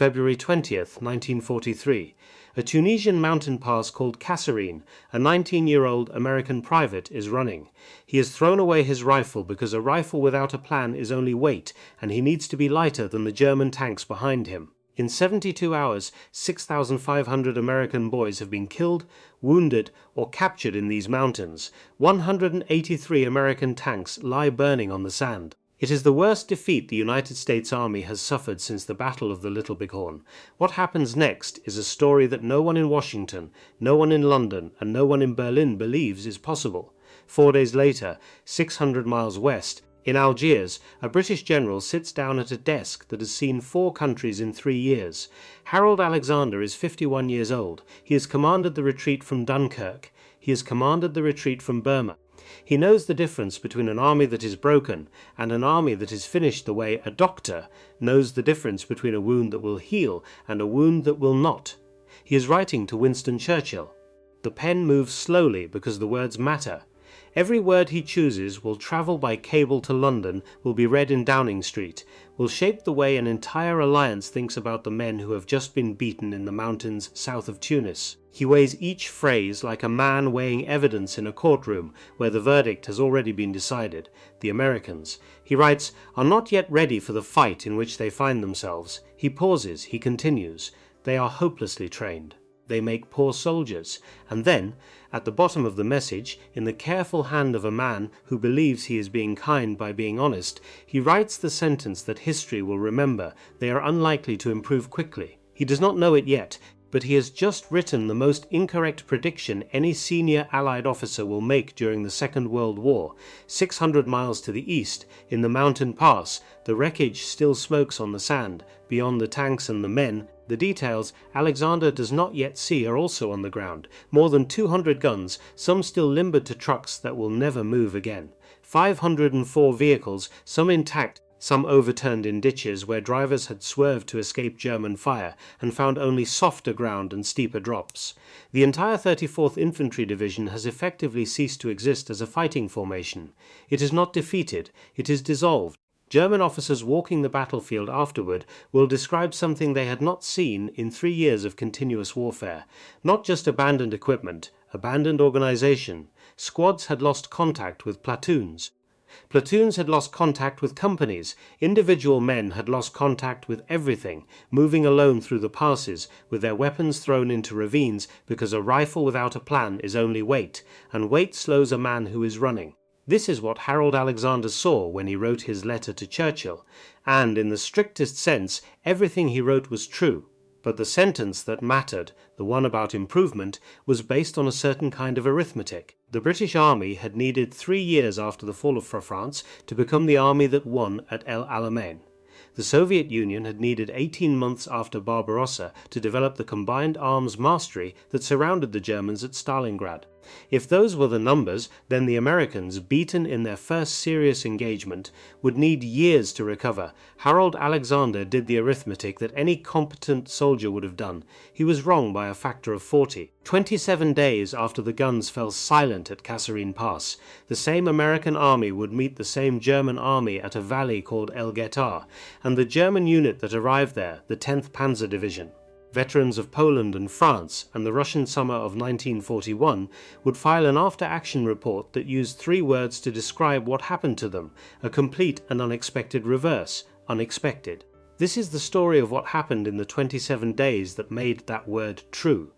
February 20th, 1943. A Tunisian mountain pass called Kasserine, a 19-year-old American private, is running. He has thrown away his rifle because a rifle without a plan is only weight, and he needs to be lighter than the German tanks behind him. In 72 hours, 6,500 American boys have been killed, wounded, or captured in these mountains. 183 American tanks lie burning on the sand. It is the worst defeat the United States Army has suffered since the Battle of the Little Bighorn. What happens next is a story that no one in Washington, no one in London, and no one in Berlin believes is possible. 4 days later, 600 miles west, in Algiers, a British general sits down at a desk that has seen 4 countries in 3 years. Harold Alexander is 51 years old. He has commanded the retreat from Dunkirk. He has commanded the retreat from Burma. He knows the difference between an army that is broken and an army that is finished the way a doctor knows the difference between a wound that will heal and a wound that will not. He is writing to Winston Churchill. The pen moves slowly because the words matter. Every word he chooses will travel by cable to London, will be read in Downing Street, will shape the way an entire alliance thinks about the men who have just been beaten in the mountains south of Tunis. He weighs each phrase like a man weighing evidence in a courtroom where the verdict has already been decided. The Americans, he writes, are not yet ready for the fight in which they find themselves. He pauses, he continues. They are hopelessly trained. They make poor soldiers. And then, at the bottom of the message, in the careful hand of a man who believes he is being kind by being honest, he writes the sentence that history will remember: they are unlikely to improve quickly. He does not know it yet, but he has just written the most incorrect prediction any senior Allied officer will make during the Second World War. 600 miles to the east, in the mountain pass, the wreckage still smokes on the sand. Beyond the tanks and the men, the details Alexander does not yet see are also on the ground. More than 200 guns, some still limbered to trucks that will never move again. 504 vehicles, some intact, some overturned in ditches where drivers had swerved to escape German fire and found only softer ground and steeper drops. The entire 34th Infantry Division has effectively ceased to exist as a fighting formation. It is not defeated, it is dissolved. German officers walking the battlefield afterward will describe something they had not seen in 3 years of continuous warfare. Not just abandoned equipment, abandoned organization. Squads had lost contact with platoons. Platoons had lost contact with companies. Individual men had lost contact with everything, moving alone through the passes, with their weapons thrown into ravines because a rifle without a plan is only weight, and weight slows a man who is running. This is what Harold Alexander saw when he wrote his letter to Churchill, and in the strictest sense, everything he wrote was true. But the sentence that mattered, the one about improvement, was based on a certain kind of arithmetic. The British Army had needed 3 years after the fall of France to become the army that won at El Alamein. The Soviet Union had needed 18 months after Barbarossa to develop the combined arms mastery that surrounded the Germans at Stalingrad. If those were the numbers, then the Americans, beaten in their first serious engagement, would need years to recover. Harold Alexander did the arithmetic that any competent soldier would have done. He was wrong by a factor of 40. 27 days after the guns fell silent at Kasserine Pass, the same American army would meet the same German army at a valley called El Guettar, and the German unit that arrived there, the 10th Panzer Division, veterans of Poland and France and the Russian summer of 1941, would file an after-action report that used 3 words to describe what happened to them: a complete and unexpected reverse, unexpected. This is the story of what happened in the 27 days that made that word true.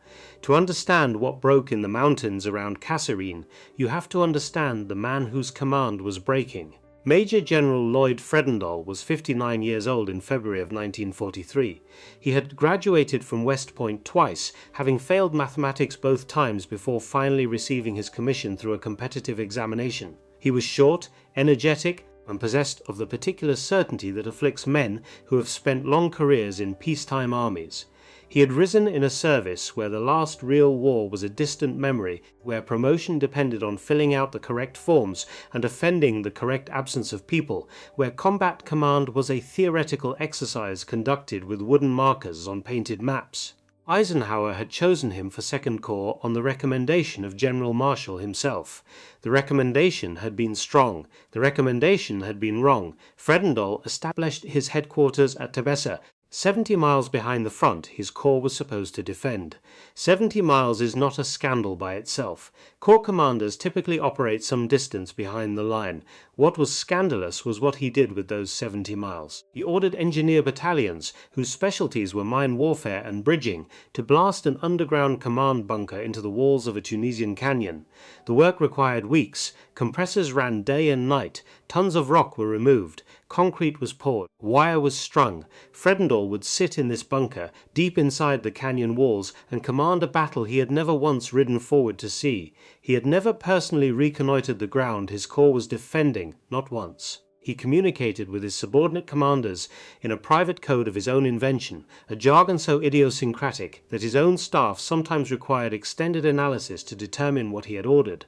To understand what broke in the mountains around Kasserine, you have to understand the man whose command was breaking. Major General Lloyd Fredendall was 59 years old in February of 1943. He had graduated from West Point twice, having failed mathematics both times before finally receiving his commission through a competitive examination. He was short, energetic, and possessed of the particular certainty that afflicts men who have spent long careers in peacetime armies. He had risen in a service where the last real war was a distant memory, where promotion depended on filling out the correct forms and offending the correct absence of people, where combat command was a theoretical exercise conducted with wooden markers on painted maps. Eisenhower had chosen him for Second Corps on the recommendation of General Marshall himself. The recommendation had been strong. The recommendation had been wrong. Fredendall established his headquarters at Tebessa, 70 miles behind the front his corps was supposed to defend. 70 miles is not a scandal by itself. Corps commanders typically operate some distance behind the line. What was scandalous was what he did with those 70 miles. He ordered engineer battalions, whose specialties were mine warfare and bridging, to blast an underground command bunker into the walls of a Tunisian canyon. The work required weeks. Compressors ran day and night. Tons of rock were removed. Concrete was poured. Wire was strung. Fredendall would sit in this bunker, deep inside the canyon walls, and command a battle he had never once ridden forward to see. He had never personally reconnoitred the ground his corps was defending, not once. He communicated with his subordinate commanders in a private code of his own invention, a jargon so idiosyncratic that his own staff sometimes required extended analysis to determine what he had ordered.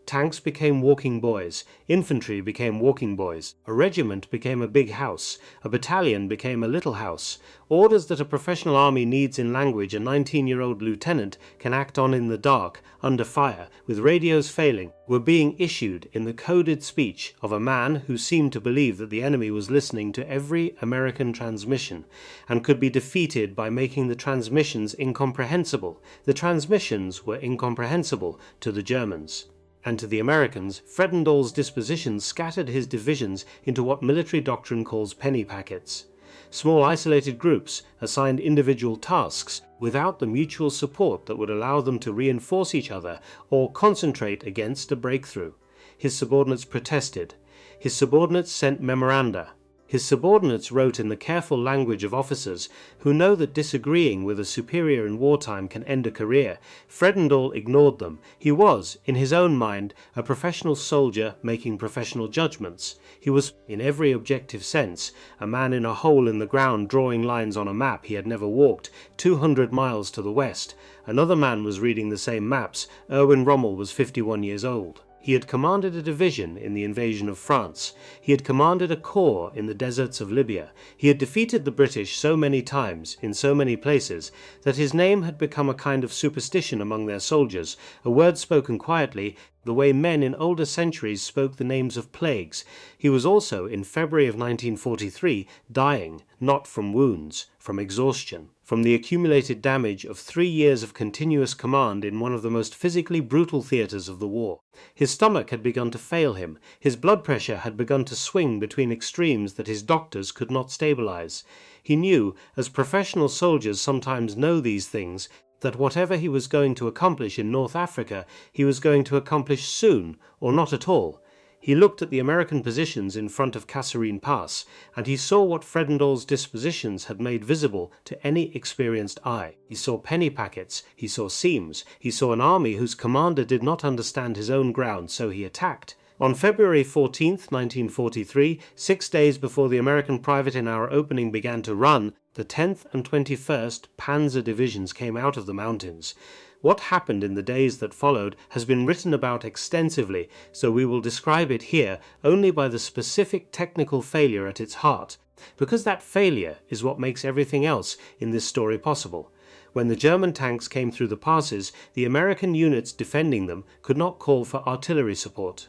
Tanks became walking boys, infantry became walking boys, a regiment became a big house, a battalion became a little house. Orders that a professional army needs in language a 19-year-old lieutenant can act on in the dark, under fire, with radios failing, were being issued in the coded speech of a man who seemed to believe that the enemy was listening to every American transmission, and could be defeated by making the transmissions incomprehensible. The transmissions were incomprehensible to the Germans. And to the Americans, Fredendall's dispositions scattered his divisions into what military doctrine calls penny packets. Small isolated groups assigned individual tasks without the mutual support that would allow them to reinforce each other or concentrate against a breakthrough. His subordinates protested. His subordinates sent memoranda. His subordinates wrote in the careful language of officers who know that disagreeing with a superior in wartime can end a career. Fredendall ignored them. He was, in his own mind, a professional soldier making professional judgments. He was, in every objective sense, a man in a hole in the ground drawing lines on a map he had never walked, 200 miles to the west. Another man was reading the same maps. Erwin Rommel was 51 years old. He had commanded a division in the invasion of France. He had commanded a corps in the deserts of Libya. He had defeated the British so many times, in so many places, that his name had become a kind of superstition among their soldiers, a word spoken quietly, the way men in older centuries spoke the names of plagues. He was also, in February of 1943, dying, not from wounds, from exhaustion, from the accumulated damage of 3 years of continuous command in one of the most physically brutal theatres of the war. His stomach had begun to fail him. His blood pressure had begun to swing between extremes that his doctors could not stabilize. He knew, as professional soldiers sometimes know these things, that whatever he was going to accomplish in North Africa, he was going to accomplish soon, or not at all. He looked at the American positions in front of Kasserine Pass, and he saw what Fredendall's dispositions had made visible to any experienced eye. He saw penny packets, he saw seams, he saw an army whose commander did not understand his own ground, so he attacked. On February 14, 1943, 6 days before the American private in our opening began to run, the 10th and 21st Panzer Divisions came out of the mountains. What happened in the days that followed has been written about extensively, so we will describe it here only by the specific technical failure at its heart, because that failure is what makes everything else in this story possible. When the German tanks came through the passes, the American units defending them could not call for artillery support.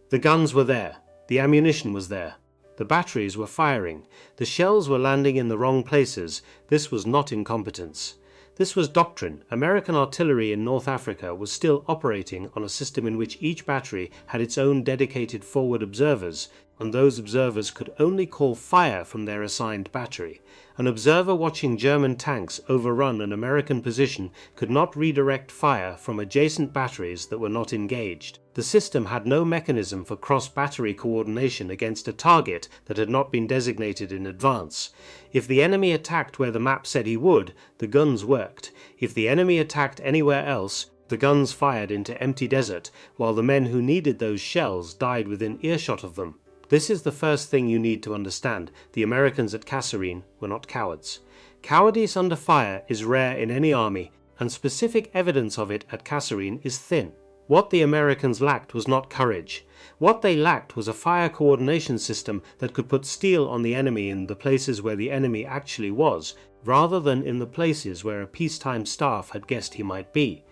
The guns were there, the ammunition was there, the batteries were firing, the shells were landing in the wrong places. This was not incompetence. This was doctrine. American artillery in North Africa was still operating on a system in which each battery had its own dedicated forward observers, and those observers could only call fire from their assigned battery. An observer watching German tanks overrun an American position could not redirect fire from adjacent batteries that were not engaged. The system had no mechanism for cross-battery coordination against a target that had not been designated in advance. If the enemy attacked where the map said he would, the guns worked. If the enemy attacked anywhere else, the guns fired into empty desert, while the men who needed those shells died within earshot of them. This is the first thing you need to understand. The Americans at Kasserine were not cowards. Cowardice under fire is rare in any army, and specific evidence of it at Kasserine is thin. What the Americans lacked was not courage. What they lacked was a fire coordination system that could put steel on the enemy in the places where the enemy actually was, rather than in the places where a peacetime staff had guessed he might be.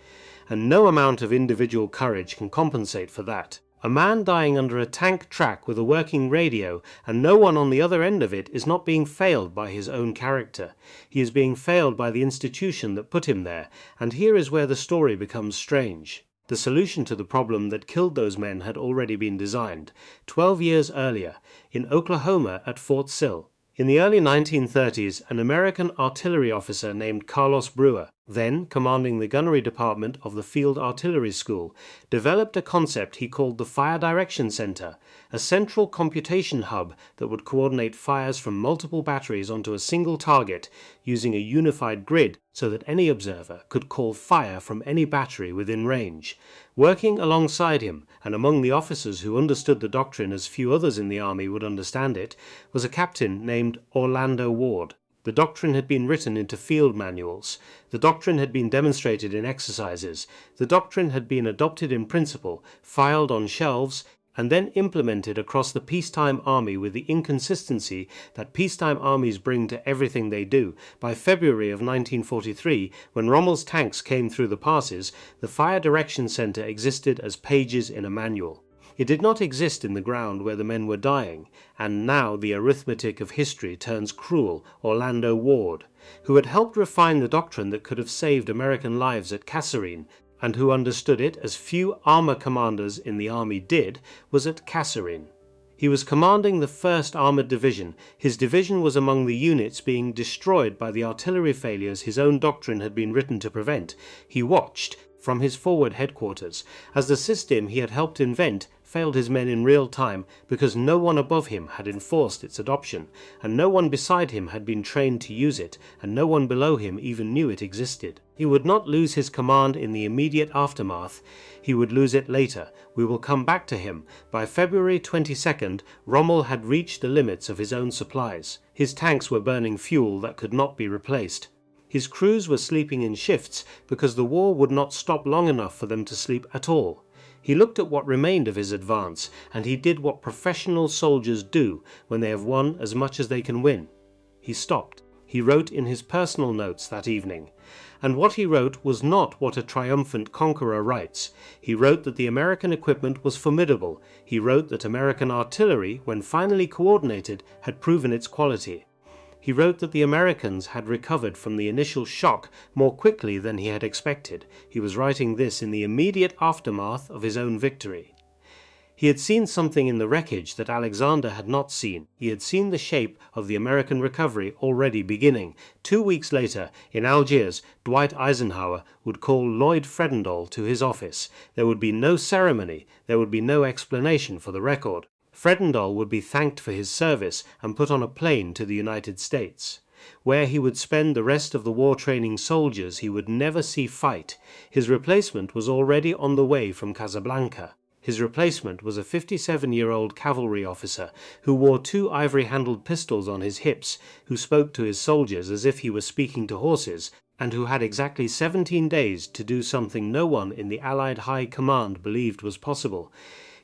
And no amount of individual courage can compensate for that. A man dying under a tank track with a working radio, and no one on the other end of it, is not being failed by his own character. He is being failed by the institution that put him there, and here is where the story becomes strange. The solution to the problem that killed those men had already been designed, 12 years earlier, in Oklahoma at Fort Sill. In the early 1930s, an American artillery officer named Carlos Brewer, then commanding the gunnery department of the Field Artillery School, developed a concept he called the Fire Direction Center, a central computation hub that would coordinate fires from multiple batteries onto a single target using a unified grid so that any observer could call fire from any battery within range. Working alongside him, and among the officers who understood the doctrine as few others in the army would understand it, was a captain named Orlando Ward. The doctrine had been written into field manuals. The doctrine had been demonstrated in exercises. The doctrine had been adopted in principle, filed on shelves, and then implemented across the peacetime army with the inconsistency that peacetime armies bring to everything they do. By February of 1943, when Rommel's tanks came through the passes, the Fire Direction Center existed as pages in a manual. It did not exist in the ground where the men were dying, and now the arithmetic of history turns cruel. Orlando Ward, who had helped refine the doctrine that could have saved American lives at Kasserine, and who understood it as few armor commanders in the army did, was at Kasserine. He was commanding the 1st Armored Division. His division was among the units being destroyed by the artillery failures his own doctrine had been written to prevent. He watched, from his forward headquarters, as the system he had helped invent failed his men in real time because no one above him had enforced its adoption, and no one beside him had been trained to use it, and no one below him even knew it existed. He would not lose his command in the immediate aftermath. He would lose it later. We will come back to him. By February 22nd, Rommel had reached the limits of his own supplies. His tanks were burning fuel that could not be replaced. His crews were sleeping in shifts because the war would not stop long enough for them to sleep at all. He looked at what remained of his advance, and he did what professional soldiers do when they have won as much as they can win. He stopped. He wrote in his personal notes that evening. And what he wrote was not what a triumphant conqueror writes. He wrote that the American equipment was formidable. He wrote that American artillery, when finally coordinated, had proven its quality. He wrote that the Americans had recovered from the initial shock more quickly than he had expected. He was writing this in the immediate aftermath of his own victory. He had seen something in the wreckage that Alexander had not seen. He had seen the shape of the American recovery already beginning. 2 weeks later, in Algiers, Dwight Eisenhower would call Lloyd Fredendall to his office. There would be no ceremony. There would be no explanation for the record. Fredendall would be thanked for his service and put on a plane to the United States, where he would spend the rest of the war-training soldiers he would never see fight. His replacement was already on the way from Casablanca. His replacement was a 57-year-old cavalry officer who wore 2 ivory-handled pistols on his hips, who spoke to his soldiers as if he were speaking to horses, and who had exactly 17 days to do something no one in the Allied High Command believed was possible.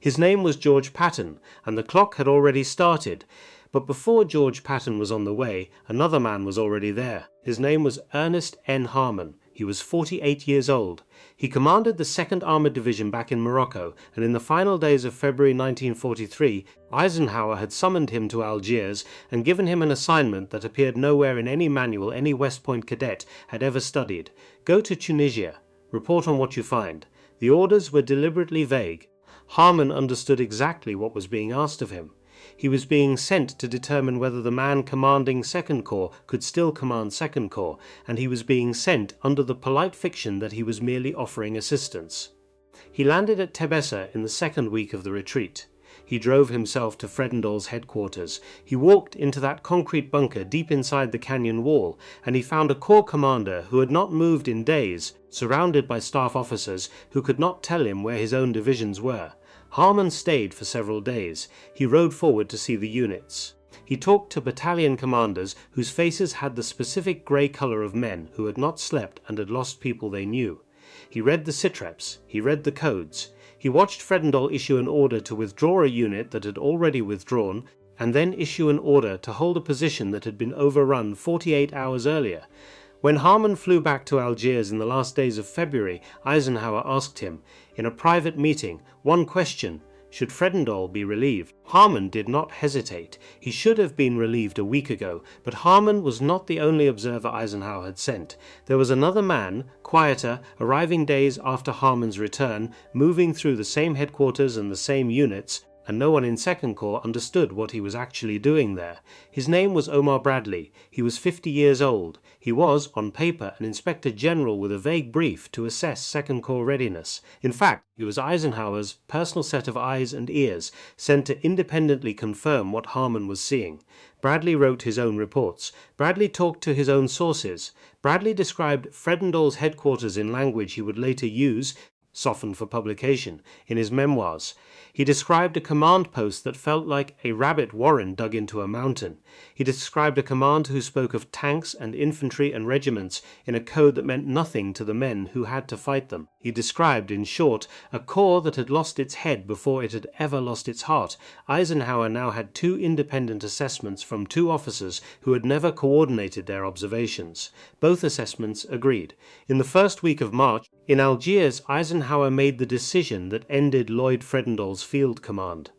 His name was George Patton, and the clock had already started. But before George Patton was on the way, another man was already there. His name was Ernest N. Harmon. He was 48 years old. He commanded the 2nd Armored Division back in Morocco, and in the final days of February 1943, Eisenhower had summoned him to Algiers and given him an assignment that appeared nowhere in any manual any West Point cadet had ever studied. Go to Tunisia. Report on what you find. The orders were deliberately vague. Harmon understood exactly what was being asked of him. He was being sent to determine whether the man commanding 2nd Corps could still command 2nd Corps, and he was being sent under the polite fiction that he was merely offering assistance. He landed at Tebessa in the 2nd week of the retreat. He drove himself to Fredendall's headquarters. He walked into that concrete bunker deep inside the canyon wall, and he found a corps commander who had not moved in days, surrounded by staff officers who could not tell him where his own divisions were. Harmon stayed for several days. He rode forward to see the units. He talked to battalion commanders whose faces had the specific grey colour of men who had not slept and had lost people they knew. He read the sitreps. He read the codes. He watched Fredendall issue an order to withdraw a unit that had already withdrawn, and then issue an order to hold a position that had been overrun 48 hours earlier. When Harmon flew back to Algiers in the last days of February, Eisenhower asked him, in a private meeting, one question: Should Fredendall be relieved? Harman did not hesitate. He should have been relieved a week ago, but Harman was not the only observer Eisenhower had sent. There was another man, quieter, arriving days after Harman's return, moving through the same headquarters and the same units, and no one in Second Corps understood what he was actually doing there. His name was Omar Bradley. He was 50 years old. He was, on paper, an Inspector General with a vague brief to assess Second Corps readiness. In fact, he was Eisenhower's personal set of eyes and ears, sent to independently confirm what Harman was seeing. Bradley wrote his own reports. Bradley talked to his own sources. Bradley described Fredendall's headquarters in language he would later use, softened for publication, in his memoirs. He described a command post that felt like a rabbit warren dug into a mountain. He described a command who spoke of tanks and infantry and regiments in a code that meant nothing to the men who had to fight them. He described, in short, a corps that had lost its head before it had ever lost its heart. Eisenhower now had two independent assessments from two officers who had never coordinated their observations. Both assessments agreed. In the first week of March, in Algiers, Eisenhower made the decision that ended Lloyd Fredendall's field command.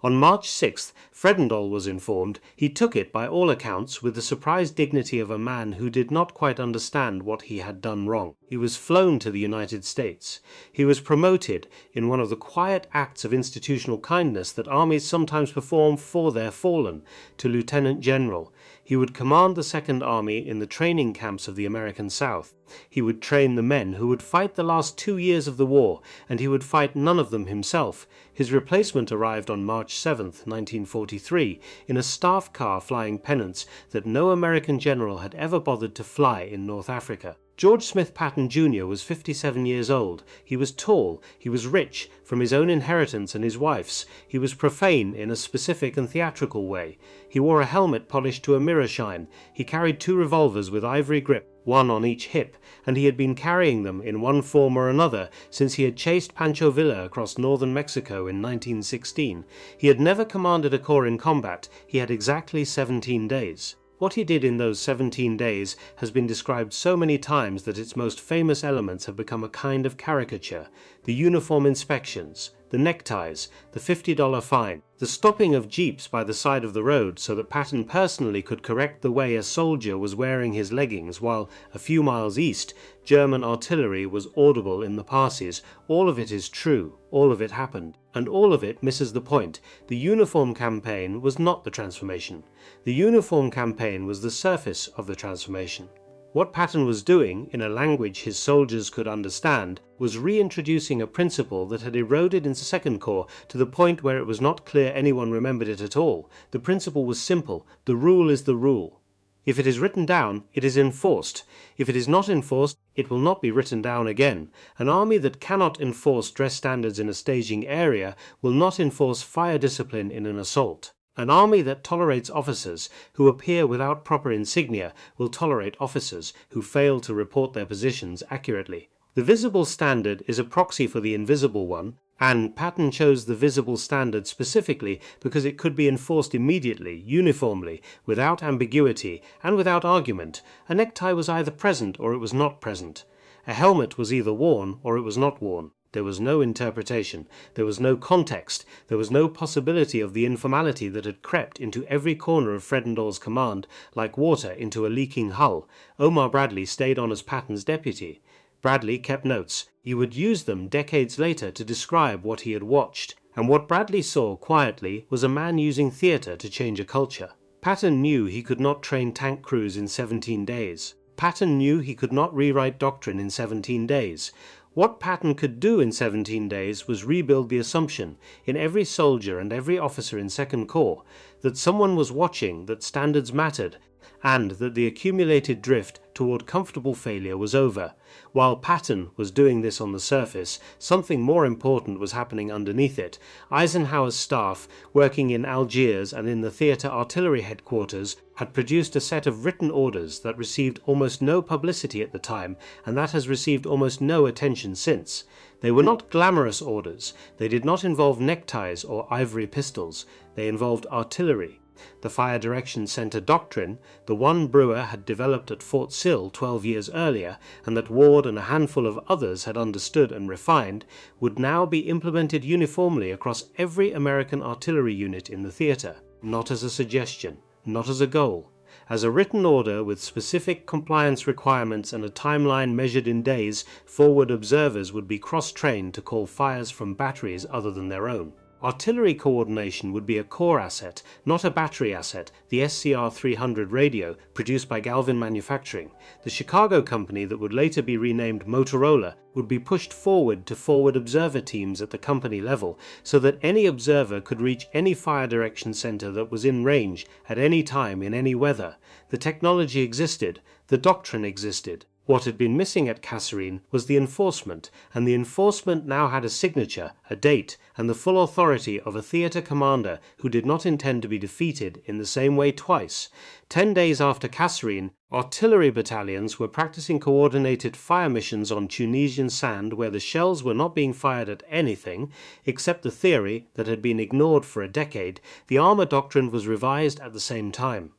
On March 6th, Fredendall was informed. He took it, by all accounts, with the surprised dignity of a man who did not quite understand what he had done wrong. He was flown to the United States. He was promoted, in one of the quiet acts of institutional kindness that armies sometimes perform for their fallen, to lieutenant general. He would command the Second Army in the training camps of the American South. He would train the men who would fight the last 2 years of the war, and he would fight none of them himself. His replacement arrived on March 7, 1943, in a staff car flying pennants that no American general had ever bothered to fly in North Africa. George Smith Patton Jr. was 57 years old. He was tall, he was rich, from his own inheritance and his wife's. He was profane in a specific and theatrical way. He wore a helmet polished to a mirror shine. He carried 2 revolvers with ivory grip, one on each hip, and he had been carrying them in one form or another since he had chased Pancho Villa across northern Mexico in 1916. He had never commanded a corps in combat. He had exactly 17 days. What he did in those 17 days has been described so many times that its most famous elements have become a kind of caricature. The uniform inspections, the neckties, the $50 fine, the stopping of jeeps by the side of the road so that Patton personally could correct the way a soldier was wearing his leggings while, a few miles east, German artillery was audible in the passes. All of it is true, all of it happened, and all of it misses the point. The uniform campaign was not the transformation. The uniform campaign was the surface of the transformation. What Patton was doing, in a language his soldiers could understand, was reintroducing a principle that had eroded into Second Corps to the point where it was not clear anyone remembered it at all. The principle was simple. The rule is the rule. If it is written down, it is enforced. If it is not enforced, it will not be written down again. An army that cannot enforce dress standards in a staging area will not enforce fire discipline in an assault. An army that tolerates officers who appear without proper insignia will tolerate officers who fail to report their positions accurately. The visible standard is a proxy for the invisible one, and Patton chose the visible standard specifically because it could be enforced immediately, uniformly, without ambiguity, and without argument. A necktie was either present or it was not present. A helmet was either worn or it was not worn. There was no interpretation. There was no context. There was no possibility of the informality that had crept into every corner of Fredendall's command like water into a leaking hull. Omar Bradley stayed on as Patton's deputy. Bradley kept notes. He would use them decades later to describe what he had watched. And what Bradley saw quietly was a man using theatre to change a culture. Patton knew he could not train tank crews in 17 days. Patton knew he could not rewrite doctrine in 17 days. What Patton could do in 17 days was rebuild the assumption, in every soldier and every officer in Second Corps, that someone was watching, that standards mattered, and that the accumulated drift toward comfortable failure was over. While Patton was doing this on the surface, something more important was happening underneath it. Eisenhower's staff, working in Algiers and in the theatre artillery headquarters, had produced a set of written orders that received almost no publicity at the time, and that has received almost no attention since. They were not glamorous orders. They did not involve neckties or ivory pistols. They involved artillery. The Fire Direction Center doctrine, the one Brewer had developed at Fort Sill 12 years earlier, and that Ward and a handful of others had understood and refined, would now be implemented uniformly across every American artillery unit in the theater, not as a suggestion, not as a goal. As a written order with specific compliance requirements and a timeline measured in days, forward observers would be cross-trained to call fires from batteries other than their own. Artillery coordination would be a core asset, not a battery asset, the SCR-300 radio, produced by Galvin Manufacturing. The Chicago company that would later be renamed Motorola would be pushed forward to forward observer teams at the company level, so that any observer could reach any fire direction center that was in range at any time in any weather. The technology existed, the doctrine existed. What had been missing at Kasserine was the enforcement, and the enforcement now had a signature, a date, and the full authority of a theater commander who did not intend to be defeated in the same way twice. 10 days after Kasserine, artillery battalions were practicing coordinated fire missions on Tunisian sand where the shells were not being fired at anything, except the theory that had been ignored for a decade. The armor doctrine was revised at the same time.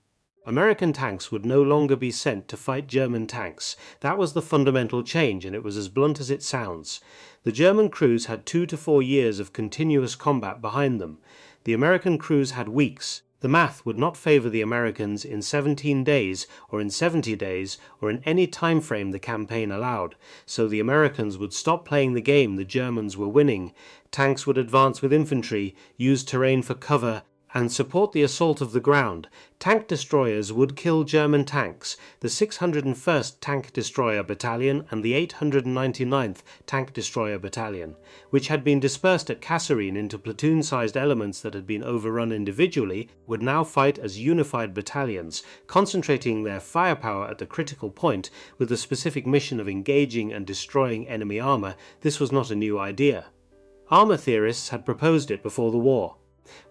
American tanks would no longer be sent to fight German tanks. That was the fundamental change, and it was as blunt as it sounds. The German crews had 2 to 4 years of continuous combat behind them. The American crews had weeks. The math would not favor the Americans in 17 days, or in 70 days, or in any time frame the campaign allowed, so the Americans would stop playing the game the Germans were winning. Tanks would advance with infantry, use terrain for cover, and support the assault of the ground. Tank destroyers would kill German tanks. The 601st Tank Destroyer Battalion and the 899th Tank Destroyer Battalion, which had been dispersed at Kasserine into platoon-sized elements that had been overrun individually, would now fight as unified battalions, concentrating their firepower at the critical point with the specific mission of engaging and destroying enemy armor. This was not a new idea. Armor theorists had proposed it before the war.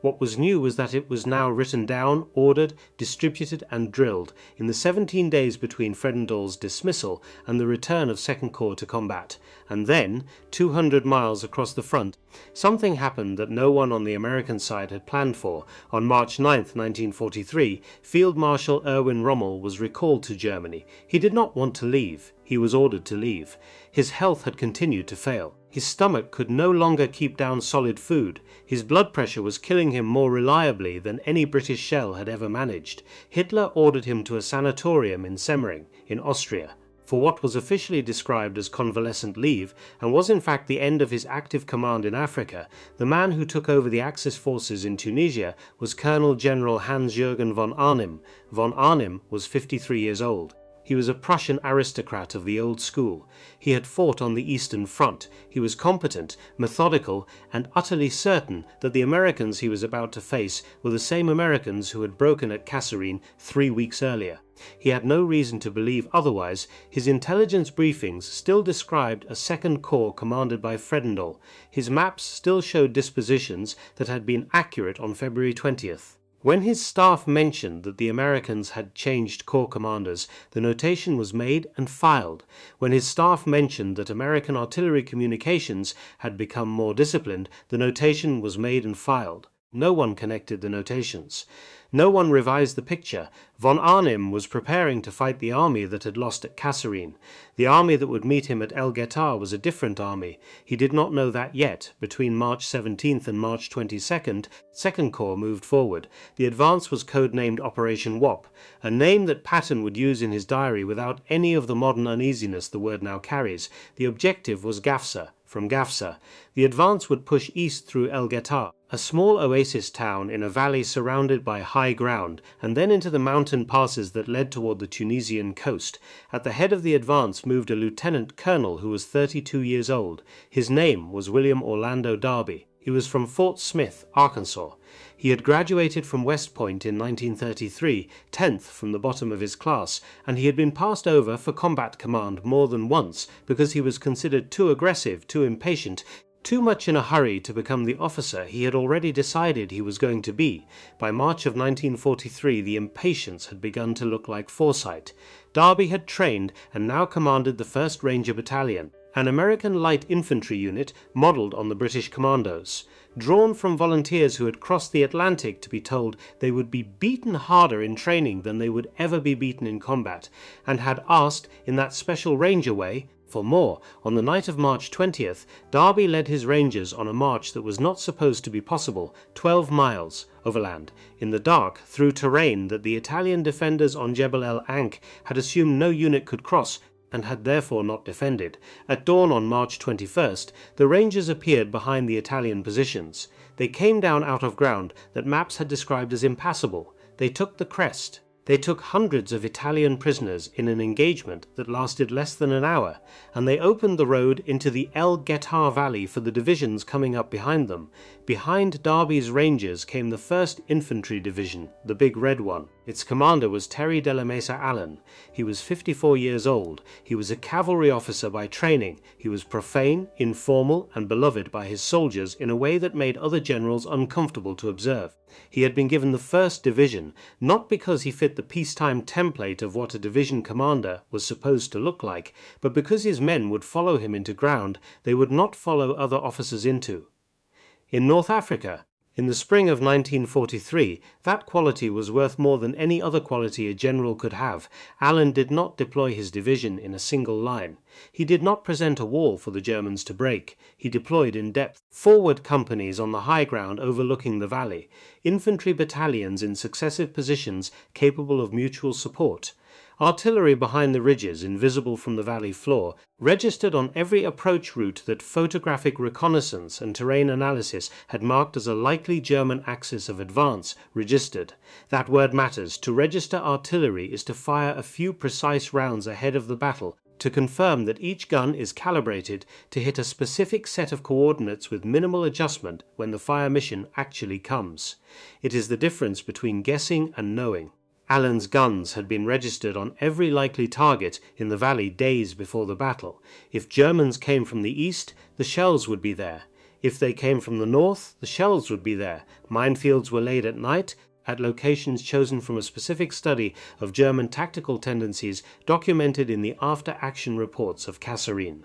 What was new was that it was now written down, ordered, distributed and drilled in the 17 days between Fredendall's dismissal and the return of Second Corps to combat. And then, 200 miles across the front, something happened that no one on the American side had planned for. On March 9, 1943, Field Marshal Erwin Rommel was recalled to Germany. He did not want to leave. He was ordered to leave. His health had continued to fail. His stomach could no longer keep down solid food. His blood pressure was killing him more reliably than any British shell had ever managed. Hitler ordered him to a sanatorium in Semmering, in Austria, for what was officially described as convalescent leave, and was in fact the end of his active command in Africa. The man who took over the Axis forces in Tunisia was Colonel General Hans-Jürgen von Arnim. Von Arnim was 53 years old. He was a Prussian aristocrat of the old school. He had fought on the Eastern Front. He was competent, methodical, and utterly certain that the Americans he was about to face were the same Americans who had broken at Kasserine 3 weeks earlier. He had no reason to believe otherwise. His intelligence briefings still described a Second Corps commanded by Fredendall. His maps still showed dispositions that had been accurate on February 20th. When his staff mentioned that the Americans had changed corps commanders, the notation was made and filed. When his staff mentioned that American artillery communications had become more disciplined, the notation was made and filed. No one connected the notations. No one revised the picture. Von Arnim was preparing to fight the army that had lost at Kasserine. The army that would meet him at El Guettar was a different army. He did not know that yet. Between March 17th and March 22nd, Second Corps moved forward. The advance was codenamed Operation Wop, a name that Patton would use in his diary without any of the modern uneasiness the word now carries. The objective was Gafsa, from Gafsa. The advance would push east through El Guettar, a small oasis town in a valley surrounded by high ground, and then into the mountain passes that led toward the Tunisian coast. At the head of the advance moved a lieutenant colonel who was 32 years old. His name was William Orlando Darby. He was from Fort Smith, Arkansas. He had graduated from West Point in 1933, 10th from the bottom of his class, and he had been passed over for combat command more than once because he was considered too aggressive, too impatient, too much in a hurry to become the officer he had already decided he was going to be. By March of 1943, the impatience had begun to look like foresight. Darby had trained and now commanded the 1st Ranger Battalion. an American light infantry unit modelled on the British commandos, drawn from volunteers who had crossed the Atlantic to be told they would be beaten harder in training than they would ever be beaten in combat, and had asked, in that special Ranger way, for more. On the night of March 20th, Derby led his Rangers on a march that was not supposed to be possible, 12 miles overland, in the dark, through terrain that the Italian defenders on Jebel el Ankh had assumed no unit could cross, and had therefore not defended. At dawn on March 21st, the Rangers appeared behind the Italian positions. They came down out of ground that maps had described as impassable. They took the crest. They took hundreds of Italian prisoners in an engagement that lasted less than an hour, and they opened the road into the El Guettar Valley for the divisions coming up behind them. Behind Derby's Rangers came the 1st Infantry Division, the big red one. Its commander was Terry de la Mesa Allen. He was 54 years old. He was a cavalry officer by training. He was profane, informal, and beloved by his soldiers in a way that made other generals uncomfortable to observe. He had been given the 1st Division, not because he fit the peacetime template of what a division commander was supposed to look like, but because his men would follow him into ground they would not follow other officers into. In North Africa, in the spring of 1943, that quality was worth more than any other quality a general could have. Allen did not deploy his division in a single line. He did not present a wall for the Germans to break. He deployed in depth, forward companies on the high ground overlooking the valley, infantry battalions in successive positions capable of mutual support, artillery behind the ridges invisible from the valley floor, registered on every approach route that photographic reconnaissance and terrain analysis had marked as a likely German axis of advance, registered. That word matters. To register artillery is to fire a few precise rounds ahead of the battle, to confirm that each gun is calibrated to hit a specific set of coordinates with minimal adjustment when the fire mission actually comes. It is the difference between guessing and knowing. Allen's guns had been registered on every likely target in the valley days before the battle. If Germans came from the east, the shells would be there. If they came from the north, the shells would be there. Minefields were laid at night, at locations chosen from a specific study of German tactical tendencies documented in the after-action reports of Kasserine.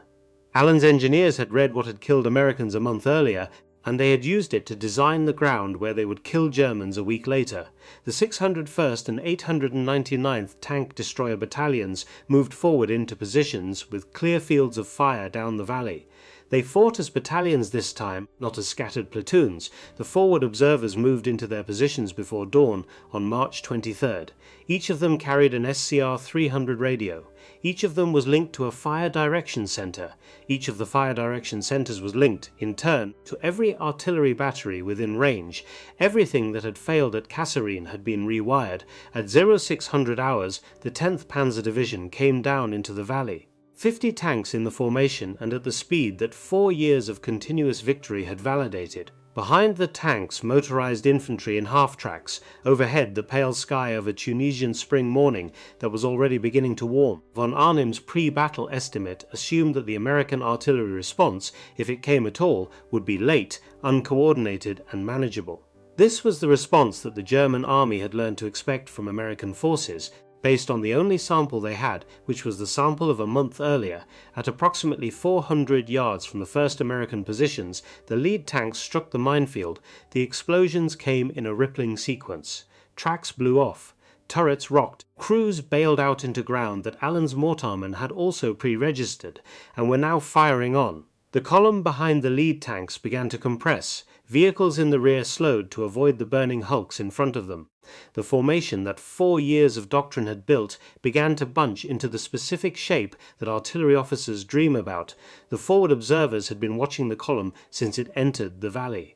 Allen's engineers had read what had killed Americans a month earlier, and they had used it to design the ground where they would kill Germans a week later. The 601st and 899th Tank Destroyer Battalions moved forward into positions with clear fields of fire down the valley. They fought as battalions this time, not as scattered platoons. The forward observers moved into their positions before dawn on March 23rd. Each of them carried an SCR 300 radio. Each of them was linked to a fire direction center. Each of the fire direction centers was linked, in turn, to every artillery battery within range. Everything that had failed at Kasserine had been rewired. At 0600 hours, the 10th Panzer Division came down into the valley. 50 tanks in the formation and at the speed that 4 years of continuous victory had validated. Behind the tanks, motorized infantry in half-tracks. Overhead, the pale sky of a Tunisian spring morning that was already beginning to warm. Von Arnim's pre-battle estimate assumed that the American artillery response, if it came at all, would be late, uncoordinated, and manageable. This was the response that the German army had learned to expect from American forces, based on the only sample they had, which was the sample of a month earlier. At approximately 400 yards from the first American positions, the lead tanks struck the minefield. The explosions came in a rippling sequence. Tracks blew off. Turrets rocked. Crews bailed out into ground that Allen's mortarmen had also pre-registered, and were now firing on. The column behind the lead tanks began to compress. Vehicles in the rear slowed to avoid the burning hulks in front of them. The formation that 4 years of doctrine had built began to bunch into the specific shape that artillery officers dream about. The forward observers had been watching the column since it entered the valley.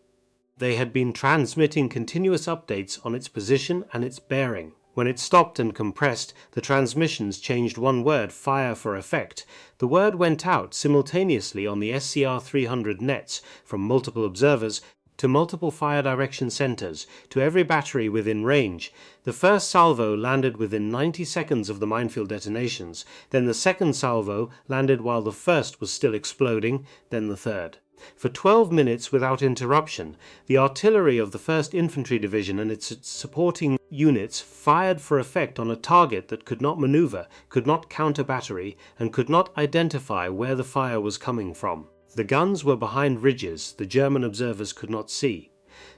They had been transmitting continuous updates on its position and its bearing. When it stopped and compressed, the transmissions changed one word, fire for effect. The word went out simultaneously on the SCR 300 nets from multiple observers to multiple fire direction centers, to every battery within range. The first salvo landed within 90 seconds of the minefield detonations, then the second salvo landed while the first was still exploding, then the third. For 12 minutes without interruption, the artillery of the 1st Infantry Division and its supporting units fired for effect on a target that could not maneuver, could not counter battery, and could not identify where the fire was coming from. The guns were behind ridges the German observers could not see.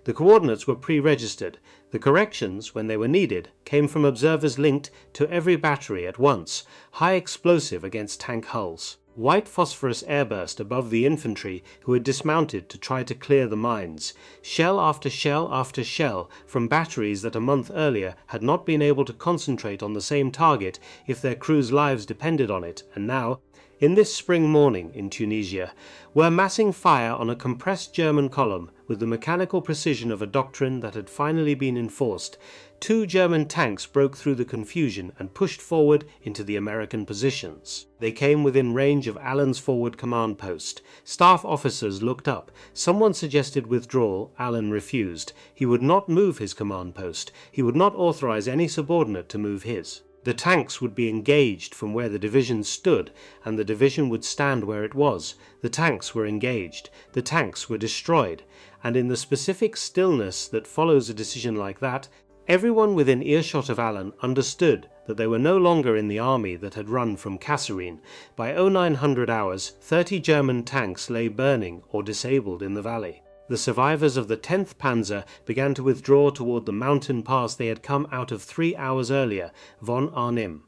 The coordinates were pre-registered. The corrections, when they were needed, came from observers linked to every battery at once, high explosive against tank hulls. White phosphorus airburst above the infantry who had dismounted to try to clear the mines. Shell after shell after shell from batteries that a month earlier had not been able to concentrate on the same target if their crews' lives depended on it, and now, in this spring morning in Tunisia, were massing fire on a compressed German column with the mechanical precision of a doctrine that had finally been enforced. 2 German tanks broke through the confusion and pushed forward into the American positions. They came within range of Allen's forward command post. Staff officers looked up. Someone suggested withdrawal. Allen refused. He would not move his command post. He would not authorize any subordinate to move his. The tanks would be engaged from where the division stood, and the division would stand where it was. The tanks were engaged. The tanks were destroyed. And in the specific stillness that follows a decision like that, everyone within earshot of Allen understood that they were no longer in the army that had run from Kasserine. By 0900 hours, 30 German tanks lay burning or disabled in the valley. The survivors of the 10th Panzer began to withdraw toward the mountain pass they had come out of 3 hours earlier, von Arnim.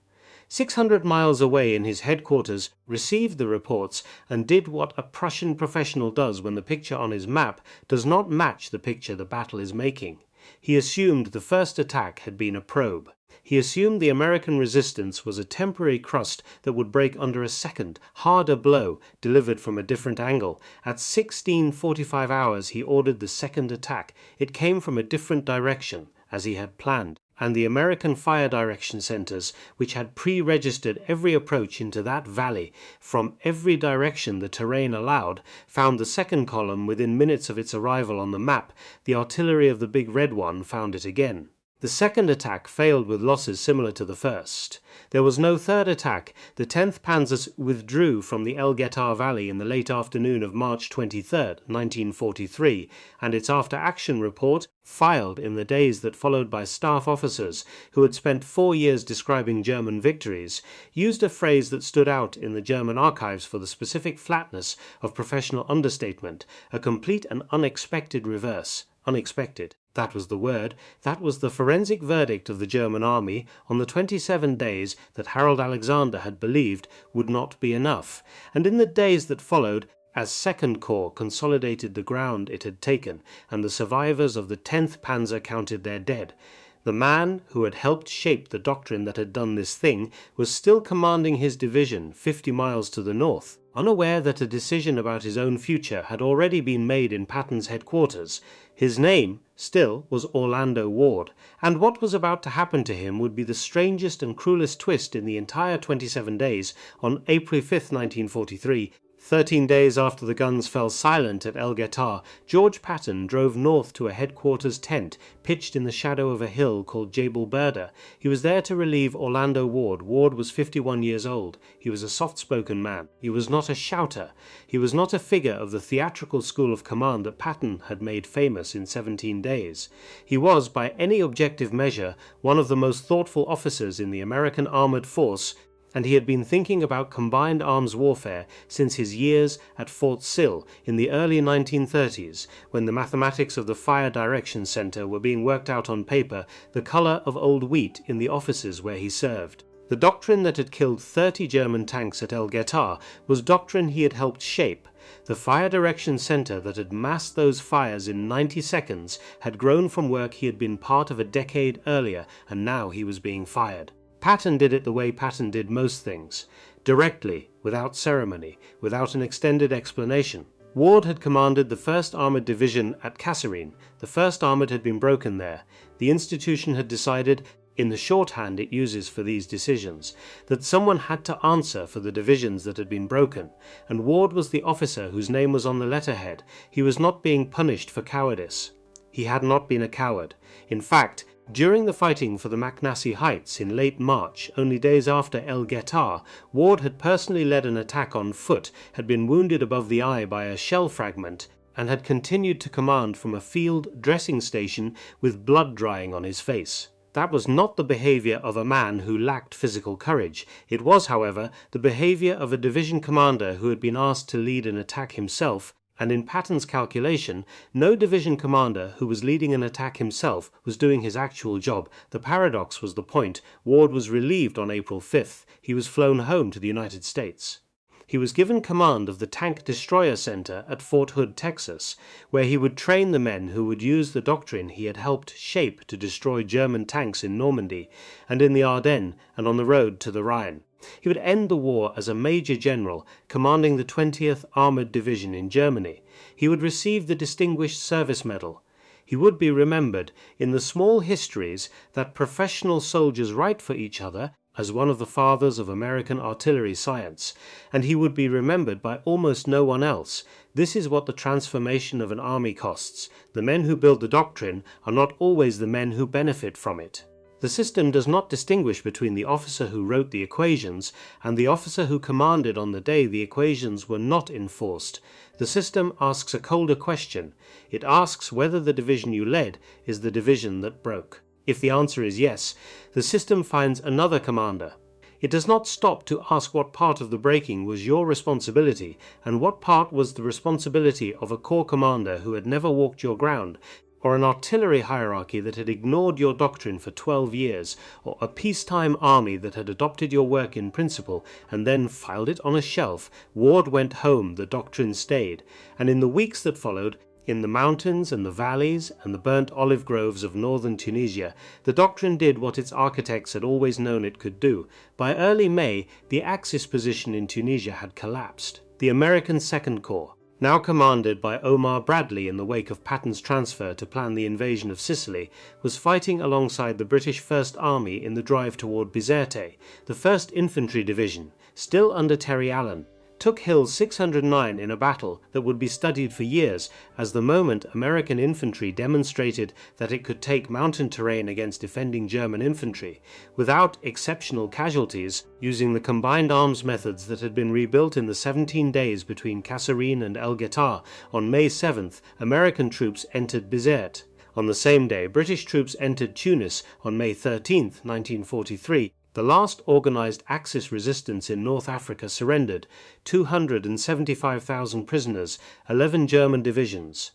600 miles away in his headquarters, received the reports and did what a Prussian professional does when the picture on his map does not match the picture the battle is making. He assumed the first attack had been a probe. He assumed the American resistance was a temporary crust that would break under a second, harder blow delivered from a different angle. At 16:45 hours he ordered the second attack. It came from a different direction, as he had planned, and the American fire direction centers, which had pre-registered every approach into that valley from every direction the terrain allowed, found the second column within minutes of its arrival on the map. The artillery of the Big Red One found it again. The second attack failed with losses similar to the first. There was no third attack. The 10th Panzers withdrew from the El Guettar Valley in the late afternoon of March 23, 1943, and its after-action report, filed in the days that followed by staff officers who had spent 4 years describing German victories, used a phrase that stood out in the German archives for the specific flatness of professional understatement, a complete and unexpected reverse. Unexpected. That was the word. That was the forensic verdict of the German army on the 27 days that Harold Alexander had believed would not be enough. And in the days that followed, as Second Corps consolidated the ground it had taken, and the survivors of the 10th Panzer counted their dead, the man who had helped shape the doctrine that had done this thing was still commanding his division 50 miles to the north, unaware that a decision about his own future had already been made in Patton's headquarters. His name, still, was Orlando Ward, and what was about to happen to him would be the strangest and cruelest twist in the entire 27 days. On April 5, 1943, 13 days after the guns fell silent at El Guettar, George Patton drove north to a headquarters tent pitched in the shadow of a hill called Jebel Burda. He was there to relieve Orlando Ward. Ward was 51 years old. He was a soft-spoken man. He was not a shouter. He was not a figure of the theatrical school of command that Patton had made famous in 17 days. He was, by any objective measure, one of the most thoughtful officers in the American armored force, and he had been thinking about combined arms warfare since his years at Fort Sill in the early 1930s, when the mathematics of the Fire Direction Center were being worked out on paper, the color of old wheat in the offices where he served. The doctrine that had killed 30 German tanks at El Guettar was doctrine he had helped shape. The Fire Direction Center that had massed those fires in 90 seconds had grown from work he had been part of a decade earlier, and now he was being fired. Patton did it the way Patton did most things, directly, without ceremony, without an extended explanation. Ward had commanded the 1st Armored Division at Kasserine. The 1st Armored had been broken there. The institution had decided, in the shorthand it uses for these decisions, that someone had to answer for the divisions that had been broken, and Ward was the officer whose name was on the letterhead. He was not being punished for cowardice. He had not been a coward. In fact, during the fighting for the Maknassi Heights in late March, only days after El Guettar, Ward had personally led an attack on foot, had been wounded above the eye by a shell fragment, and had continued to command from a field dressing station with blood drying on his face. That was not the behavior of a man who lacked physical courage. It was, however, the behavior of a division commander who had been asked to lead an attack himself, and in Patton's calculation, no division commander who was leading an attack himself was doing his actual job. The paradox was the point. Ward was relieved on April 5th. He was flown home to the United States. He was given command of the Tank Destroyer Center at Fort Hood, Texas, where he would train the men who would use the doctrine he had helped shape to destroy German tanks in Normandy and in the Ardennes and on the road to the Rhine. He would end the war as a major general, commanding the 20th Armored Division in Germany. He would receive the Distinguished Service Medal. He would be remembered in the small histories that professional soldiers write for each other as one of the fathers of American artillery science, and he would be remembered by almost no one else. This is what the transformation of an army costs. The men who build the doctrine are not always the men who benefit from it. The system does not distinguish between the officer who wrote the equations and the officer who commanded on the day the equations were not enforced. The system asks a colder question. It asks whether the division you led is the division that broke. If the answer is yes, the system finds another commander. It does not stop to ask what part of the breaking was your responsibility and what part was the responsibility of a corps commander who had never walked your ground, or an artillery hierarchy that had ignored your doctrine for 12 years, or a peacetime army that had adopted your work in principle and then filed it on a shelf. Ward went home, the doctrine stayed, and in the weeks that followed, in the mountains and the valleys and the burnt olive groves of northern Tunisia, the doctrine did what its architects had always known it could do. By early May, the Axis position in Tunisia had collapsed. The American Second Corps, now commanded by Omar Bradley in the wake of Patton's transfer to plan the invasion of Sicily, was fighting alongside the British First Army in the drive toward Bizerte. The 1st Infantry Division, still under Terry Allen, took Hill 609 in a battle that would be studied for years as the moment American infantry demonstrated that it could take mountain terrain against defending German infantry without exceptional casualties, using the combined arms methods that had been rebuilt in the 17 days between Kasserine and El Guettar. On May 7th, American troops entered Bizerte. On the same day, British troops entered Tunis on May 13, 1943. The last organized Axis resistance in North Africa surrendered, 275,000 prisoners, 11 German divisions.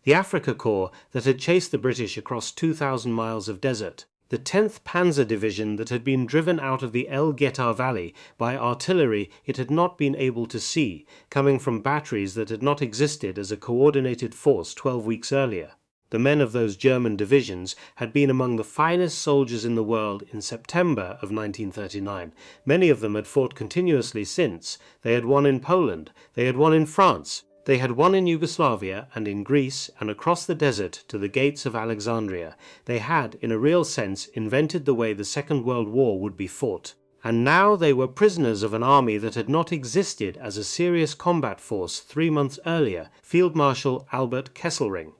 The Africa Corps that had chased the British across 2,000 miles of desert. The 10th Panzer Division that had been driven out of the El Guettar Valley by artillery it had not been able to see, coming from batteries that had not existed as a coordinated force 12 weeks earlier. The men of those German divisions had been among the finest soldiers in the world in September of 1939. Many of them had fought continuously since. They had won in Poland. They had won in France. They had won in Yugoslavia and in Greece and across the desert to the gates of Alexandria. They had, in a real sense, invented the way the Second World War would be fought. And now they were prisoners of an army that had not existed as a serious combat force 3 months earlier. Field Marshal Albert Kesselring,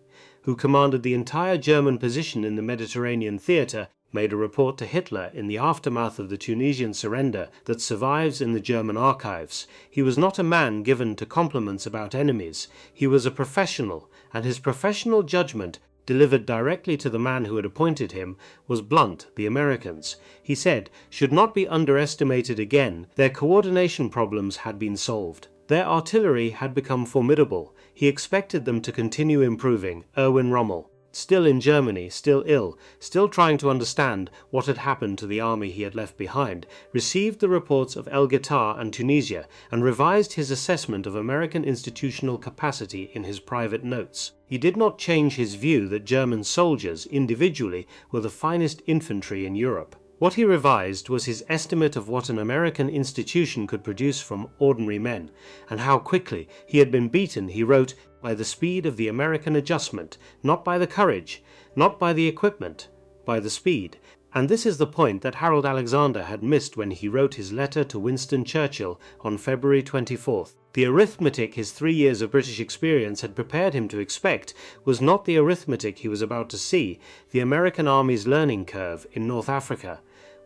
who commanded the entire German position in the Mediterranean theatre, made a report to Hitler in the aftermath of the Tunisian surrender that survives in the German archives. He was not a man given to compliments about enemies. He was a professional, and his professional judgment, delivered directly to the man who had appointed him, was blunt. The Americans, he said, should not be underestimated again. Their coordination problems had been solved. Their artillery had become formidable. He expected them to continue improving. Erwin Rommel, still in Germany, still ill, still trying to understand what had happened to the army he had left behind, received the reports of El Guettar and Tunisia and revised his assessment of American institutional capacity in his private notes. He did not change his view that German soldiers, individually, were the finest infantry in Europe. What he revised was his estimate of what an American institution could produce from ordinary men, and how quickly he had been beaten, he wrote, by the speed of the American adjustment, not by the courage, not by the equipment, by the speed. And this is the point that Harold Alexander had missed when he wrote his letter to Winston Churchill on February 24th. The arithmetic his 3 years of British experience had prepared him to expect was not the arithmetic he was about to see. The American Army's learning curve in North Africa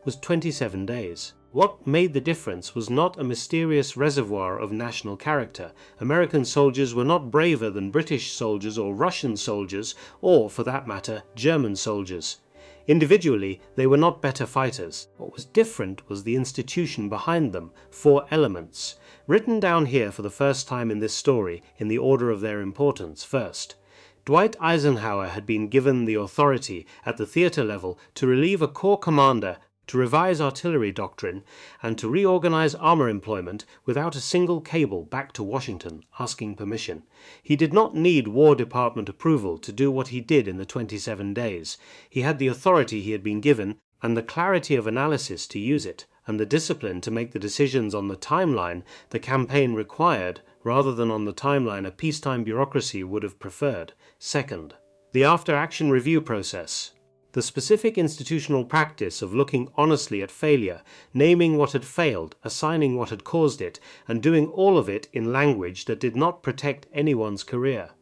was 27 days. What made the difference was not a mysterious reservoir of national character. American soldiers were not braver than British soldiers or Russian soldiers, or, for that matter, German soldiers. Individually, they were not better fighters. What was different was the institution behind them, 4 elements, written down here for the first time in this story in the order of their importance. First, Dwight Eisenhower had been given the authority at the theater level to relieve a corps commander, to revise artillery doctrine, and to reorganize armor employment without a single cable back to Washington asking permission. He did not need War Department approval to do what he did in the 27 days. He had the authority he had been given, and the clarity of analysis to use it, and the discipline to make the decisions on the timeline the campaign required, rather than on the timeline a peacetime bureaucracy would have preferred. Second, the after-action review process. The specific institutional practice of looking honestly at failure, naming what had failed, assigning what had caused it, and doing all of it in language that did not protect anyone's career.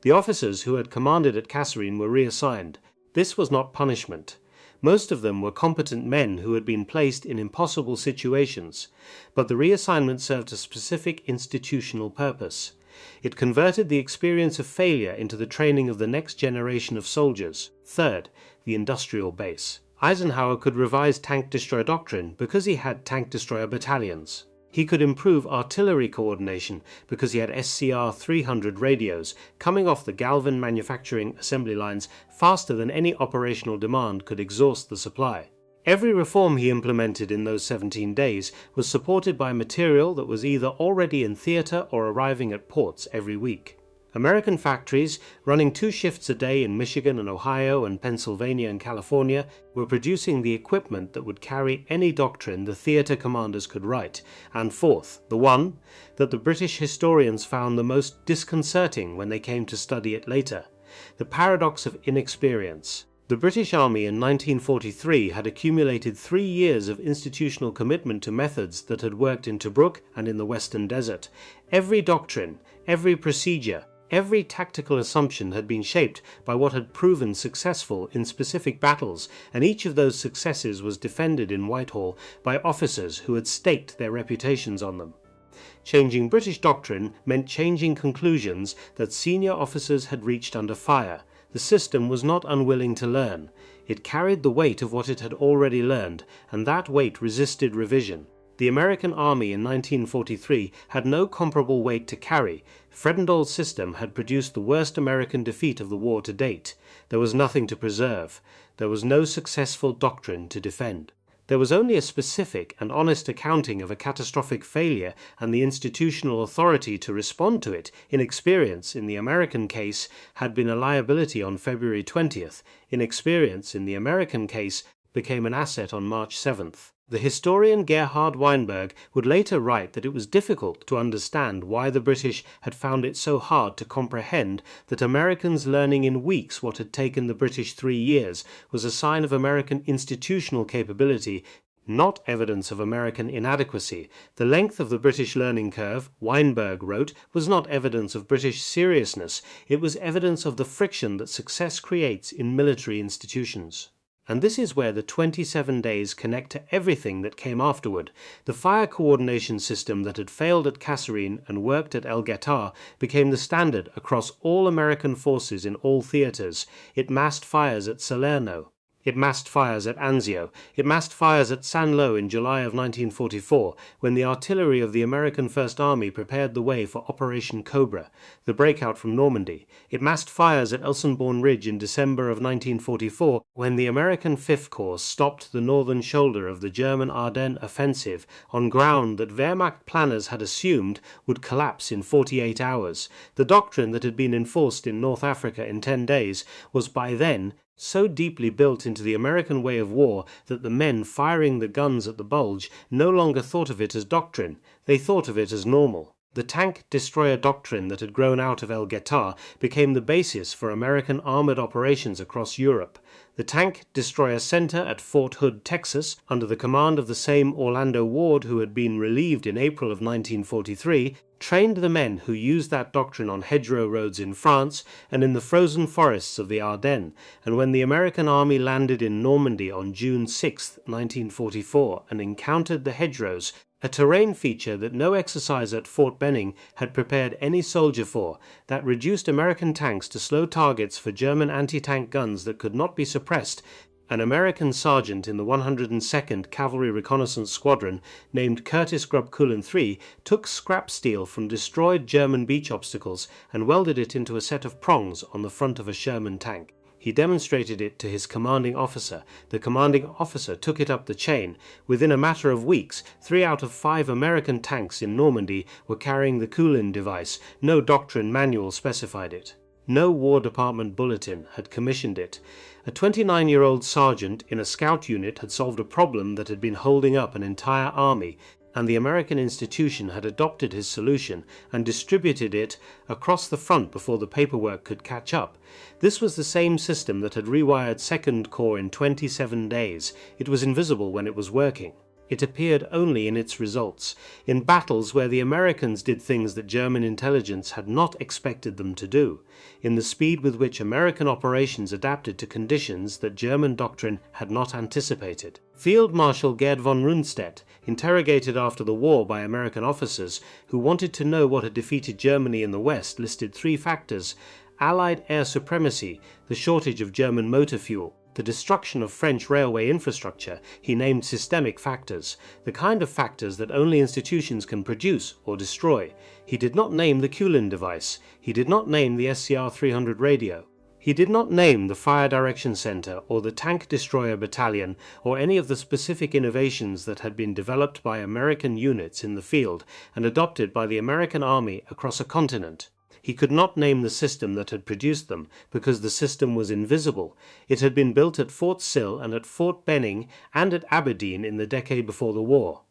The officers who had commanded at Kasserine were reassigned. This was not punishment. Most of them were competent men who had been placed in impossible situations, but the reassignment served a specific institutional purpose. It converted the experience of failure into the training of the next generation of soldiers. Third, the industrial base. Eisenhower could revise tank destroyer doctrine because he had tank destroyer battalions. He could improve artillery coordination because he had SCR 300 radios coming off the Galvin manufacturing assembly lines faster than any operational demand could exhaust the supply. Every reform he implemented in those 17 days was supported by material that was either already in theater or arriving at ports every week. American factories, running 2 shifts a day in Michigan and Ohio and Pennsylvania and California, were producing the equipment that would carry any doctrine the theater commanders could write. And fourth, the one that the British historians found the most disconcerting when they came to study it later, the paradox of inexperience. The British Army in 1943 had accumulated 3 years of institutional commitment to methods that had worked in Tobruk and in the Western Desert. Every doctrine, every procedure, every tactical assumption had been shaped by what had proven successful in specific battles, and each of those successes was defended in Whitehall by officers who had staked their reputations on them. Changing British doctrine meant changing conclusions that senior officers had reached under fire. The system was not unwilling to learn. It carried the weight of what it had already learned, and that weight resisted revision. The American Army in 1943 had no comparable weight to carry. Fredendall's system had produced the worst American defeat of the war to date. There was nothing to preserve. There was no successful doctrine to defend. There was only a specific and honest accounting of a catastrophic failure and the institutional authority to respond to it. Inexperience, in the American case, had been a liability on February 20th. Inexperience, in the American case, became an asset on March 7th. The historian Gerhard Weinberg would later write that it was difficult to understand why the British had found it so hard to comprehend that Americans learning in weeks what had taken the British 3 years was a sign of American institutional capability, not evidence of American inadequacy. The length of the British learning curve, Weinberg wrote, was not evidence of British seriousness. It was evidence of the friction that success creates in military institutions. And this is where the 27 days connect to everything that came afterward. The fire coordination system that had failed at Kasserine and worked at Guettar became the standard across all American forces in all theaters. It massed fires at Salerno. It massed fires at Anzio. It massed fires at Saint-Lô in July of 1944, when the artillery of the American First Army prepared the way for Operation Cobra, the breakout from Normandy. It massed fires at Elsenborn Ridge in December of 1944, when the American Fifth Corps stopped the northern shoulder of the German Ardennes offensive on ground that Wehrmacht planners had assumed would collapse in 48 hours. The doctrine that had been enforced in North Africa in 10 days was by then so deeply built into the American way of war that the men firing the guns at the Bulge no longer thought of it as doctrine, they thought of it as normal. The tank destroyer doctrine that had grown out of Guettar became the basis for American armored operations across Europe. The Tank Destroyer Center at Fort Hood, Texas, under the command of the same Orlando Ward who had been relieved in April of 1943, trained the men who used that doctrine on hedgerow roads in France and in the frozen forests of the Ardennes, and when the American Army landed in Normandy on June 6, 1944, and encountered the hedgerows, a terrain feature that no exercise at Fort Benning had prepared any soldier for, that reduced American tanks to slow targets for German anti-tank guns that could not be suppressed, An American sergeant in the 102nd Cavalry Reconnaissance Squadron, named Curtis Grubb Cullen III, took scrap steel from destroyed German beach obstacles and welded it into a set of prongs on the front of a Sherman tank. He demonstrated it to his commanding officer. The commanding officer took it up the chain. Within a matter of weeks, 3 out of 5 American tanks in Normandy were carrying the Cullen device. No doctrine manual specified it. No War Department bulletin had commissioned it. A 29-year-old sergeant in a scout unit had solved a problem that had been holding up an entire army, and the American institution had adopted his solution and distributed it across the front before the paperwork could catch up. This was the same system that had rewired 2nd Corps in 27 days. It was invisible when it was working. It appeared only in its results, in battles where the Americans did things that German intelligence had not expected them to do, in the speed with which American operations adapted to conditions that German doctrine had not anticipated. Field Marshal Gerd von Rundstedt, interrogated after the war by American officers who wanted to know what had defeated Germany in the West, listed 3 factors: Allied air supremacy, the shortage of German motor fuel, the destruction of French railway infrastructure. He named systemic factors, the kind of factors that only institutions can produce or destroy. He did not name the Cullen device. He did not name the SCR-300 radio. He did not name the Fire Direction Center or the Tank Destroyer Battalion or any of the specific innovations that had been developed by American units in the field and adopted by the American Army across a continent. He could not name the system that had produced them, because the system was invisible. It had been built at Fort Sill and at Fort Benning and at Aberdeen in the decade before the war.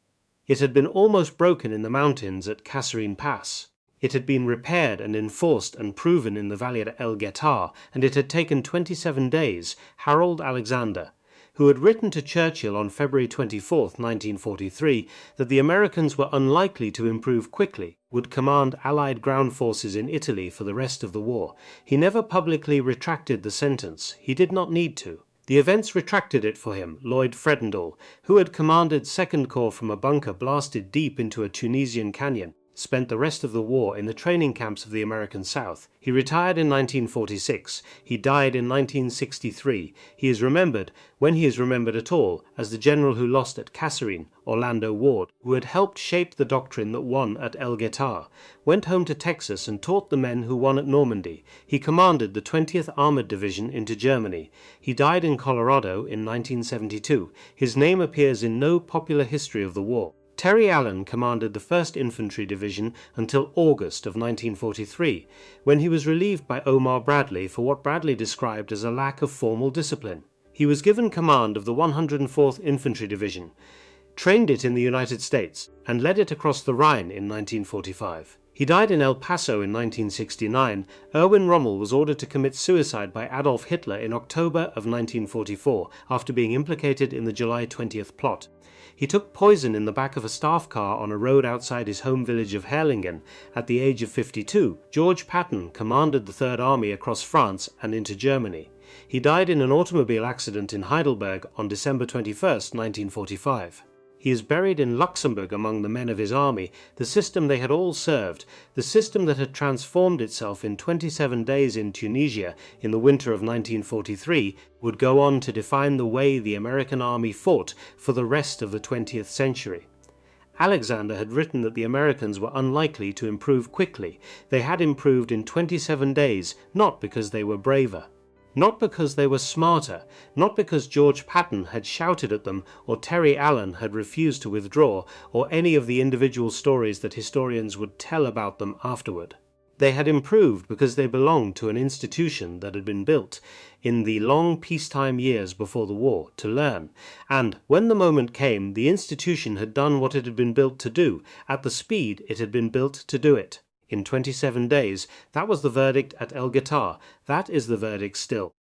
It had been almost broken in the mountains at Kasserine Pass. It had been repaired and enforced and proven in the valley at El Guettar, and it had taken 27 days. Harold Alexander, who had written to Churchill on February 24, 1943, that the Americans were unlikely to improve quickly, would command Allied ground forces in Italy for the rest of the war. He never publicly retracted the sentence. He did not need to. The events retracted it for him. Lloyd Fredendall, who had commanded 2nd Corps from a bunker blasted deep into a Tunisian canyon, spent the rest of the war in the training camps of the American South. He retired in 1946. He died in 1963. He is remembered, when he is remembered at all, as the general who lost at Kasserine, Orlando Ward, who had helped shape the doctrine that won at El Guettar, went home to Texas and taught the men who won at Normandy. He commanded the 20th Armored Division into Germany. He died in Colorado in 1972. His name appears in no popular history of the war. Terry Allen commanded the 1st Infantry Division until August of 1943, when he was relieved by Omar Bradley for what Bradley described as a lack of formal discipline. He was given command of the 104th Infantry Division, trained it in the United States, and led it across the Rhine in 1945. He died in El Paso in 1969. Erwin Rommel was ordered to commit suicide by Adolf Hitler in October of 1944 after being implicated in the July 20th plot. He took poison in the back of a staff car on a road outside his home village of Herlingen at the age of 52. George Patton commanded the Third Army across France and into Germany. He died in an automobile accident in Heidelberg on December 21, 1945. He is buried in Luxembourg among the men of his army, the system they had all served, the system that had transformed itself in 27 days in Tunisia in the winter of 1943, would go on to define the way the American army fought for the rest of the 20th century. Alexander had written that the Americans were unlikely to improve quickly. They had improved in 27 days, not because they were braver. Not because they were smarter, not because George Patton had shouted at them or Terry Allen had refused to withdraw, or any of the individual stories that historians would tell about them afterward. They had improved because they belonged to an institution that had been built in the long peacetime years before the war to learn, and when the moment came, the institution had done what it had been built to do, at the speed it had been built to do it. In 27 days, that was the verdict at El Guettar. That is the verdict still.